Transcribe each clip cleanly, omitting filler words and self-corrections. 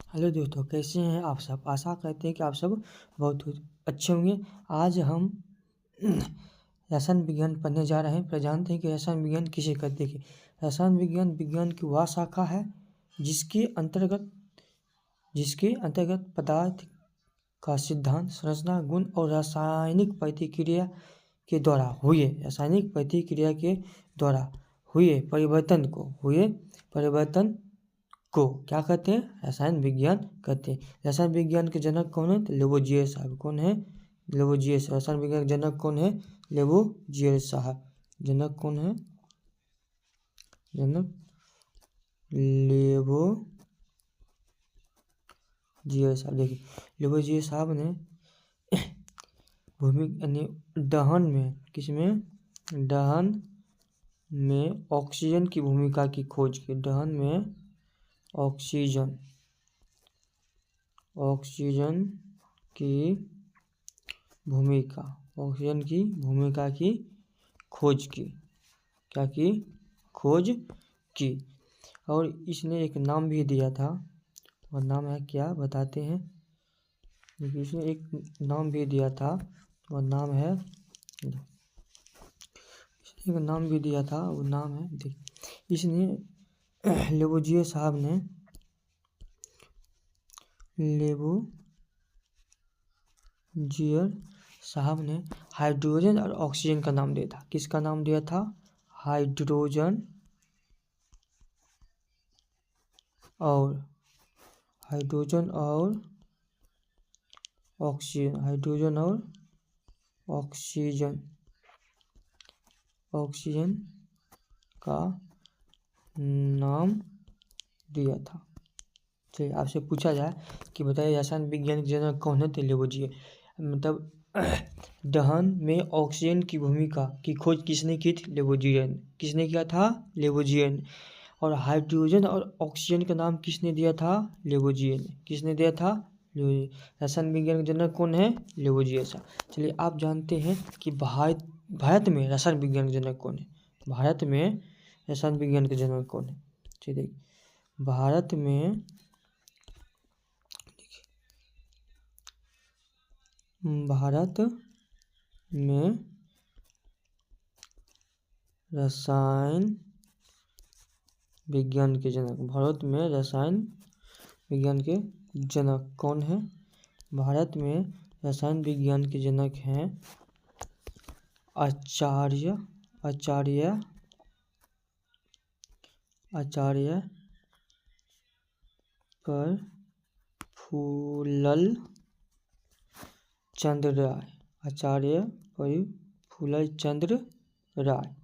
Hello दोस्तों, कैसे हैं आप सब। आशा करते हैं कि आप सब बहुत अच्छे होंगे। आज हम रसायन विज्ञान पढ़ने जा रहे हैं। पर जानते हैं कि रसायन विज्ञान किसे कहते हैं। रसायन विज्ञान विज्ञान की वह शाखा है जिसके अंतर्गत पदार्थ का सिद्धांत, संरचना, गुण और रासायनिक प्रतिक्रिया के द्वारा हुए परिवर्तन को क्या कहते हैं, रसायन विज्ञान कहते हैं। रसायन विज्ञान के जनक कौन है, तो लेवोजियर साहब। कौन है, लेवोजियर साहब। रसायन विज्ञान के जनक कौन है, लेवोजियर साहब। जनक कौन है, जनक लेवोजियर साहब। देखिए, लेवोजियर साहब ने दहन में ऑक्सीजन की भूमिका की खोज की। दहन में ऑक्सीजन की भूमिका की खोज की। और इसने एक नाम भी दिया था। और नाम है क्या, बताते हैं। इसने एक नाम भी दिया था। और नाम है, इसने एक नाम भी दिया था। वो नाम है, इसने लेवोजियर साहब ने हाइड्रोजन और ऑक्सीजन का नाम दिया था। किसका नाम दिया था, हाइड्रोजन और ऑक्सीजन का नाम दिया था। चलिए, आपसे पूछा जाए कि बताइए रसायन विज्ञान के जनक कौन है, तो लेवोजियर। मतलब दहन में ऑक्सीजन की भूमिका की खोज किसने की थी, लेवोजियर ने। किसने किया था, लेवोजियर ने। और हाइड्रोजन और ऑक्सीजन का नाम किसने दिया था, लेवोजियर ने। किसने दिया था, रसायन विज्ञान के जनक कौन है, लेवोजियर साहब। चलिए, आप जानते हैं कि भारत में रसायन विज्ञान के जनक कौन है। भारत में रसायन विज्ञान के जनक कौन है, चलिए। भारत में रसायन विज्ञान के जनक, भारत में रसायन विज्ञान के जनक कौन है। भारत में रसायन विज्ञान के जनक हैं आचार्य प्रफुल्ल चंद्र राय। आचार्य प्रफुल्ल चंद्र राय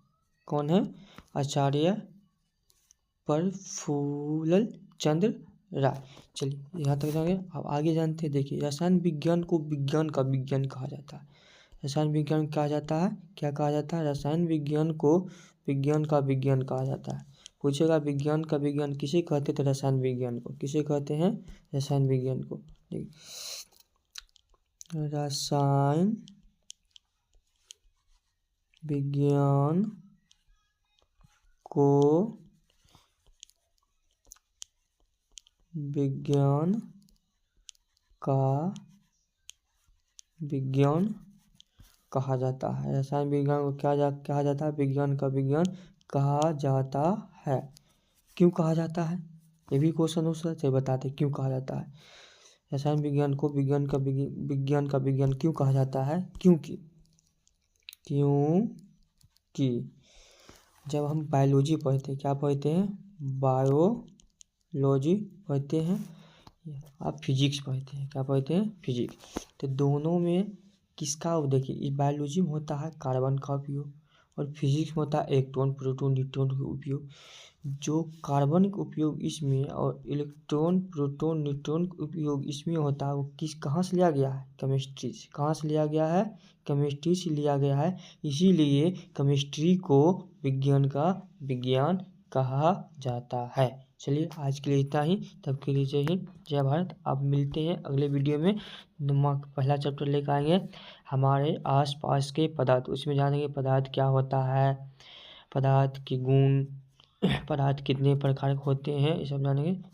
कौन है, आचार्य प्रफुल्ल चंद्र राय। चलिए, यहाँ तक जाएंगे। अब आगे जानते हैं। देखिए, रसायन विज्ञान को विज्ञान का विज्ञान कहा जाता है। रसायन विज्ञान कहा जाता है, क्या कहा जाता है, रसायन विज्ञान को विज्ञान का विज्ञान कहा जाता है। पूछेगा विज्ञान का विज्ञान किसे कहते, तो रसायन विज्ञान को। किसे कहते हैं, रसायन विज्ञान को। रसायन विज्ञान को विज्ञान का विज्ञान कहा जाता है। रसायन विज्ञान को क्या कहा जाता है, विज्ञान का विज्ञान कहा जाता है। क्यों कहा जाता है, ये भी क्वेश्चन हो सकता है। बताते क्यों कहा जाता है। रसायन विज्ञान को विज्ञान का विज्ञान क्यों कहा जाता है, क्योंकि जब हम बायोलॉजी पढ़ते हैं, क्या पढ़ते हैं, बायोलॉजी पढ़ते हैं, आप फिजिक्स पढ़ते हैं, क्या पढ़ते हैं, फिजिक्स। तो दोनों में किसका, देखिए, इस बायोलॉजी में होता है कार्बन का उपयोग और फिजिक्स में होता है इलेक्ट्रॉन, प्रोटॉन, न्यूट्रॉन का उपयोग। जो कार्बन का उपयोग इसमें और इलेक्ट्रॉन, प्रोटॉन, न्यूट्रॉन का उपयोग इसमें होता है, वो कहाँ से लिया गया है, केमिस्ट्री से। कहाँ से लिया गया है, केमिस्ट्री से लिया गया है। इसीलिए केमिस्ट्री को विज्ञान का विज्ञान कहा जाता है। चलिए, आज के लिए इतना ही। तब के लिए जय हिंद, जय भारत। अब मिलते हैं अगले वीडियो में। पहला चैप्टर लेकर आएंगे हमारे आसपास के पदार्थ। उसमें जानेंगे पदार्थ क्या होता है, पदार्थ के गुण, पदार्थ कितने प्रकार के होते हैं, ये सब जानेंगे।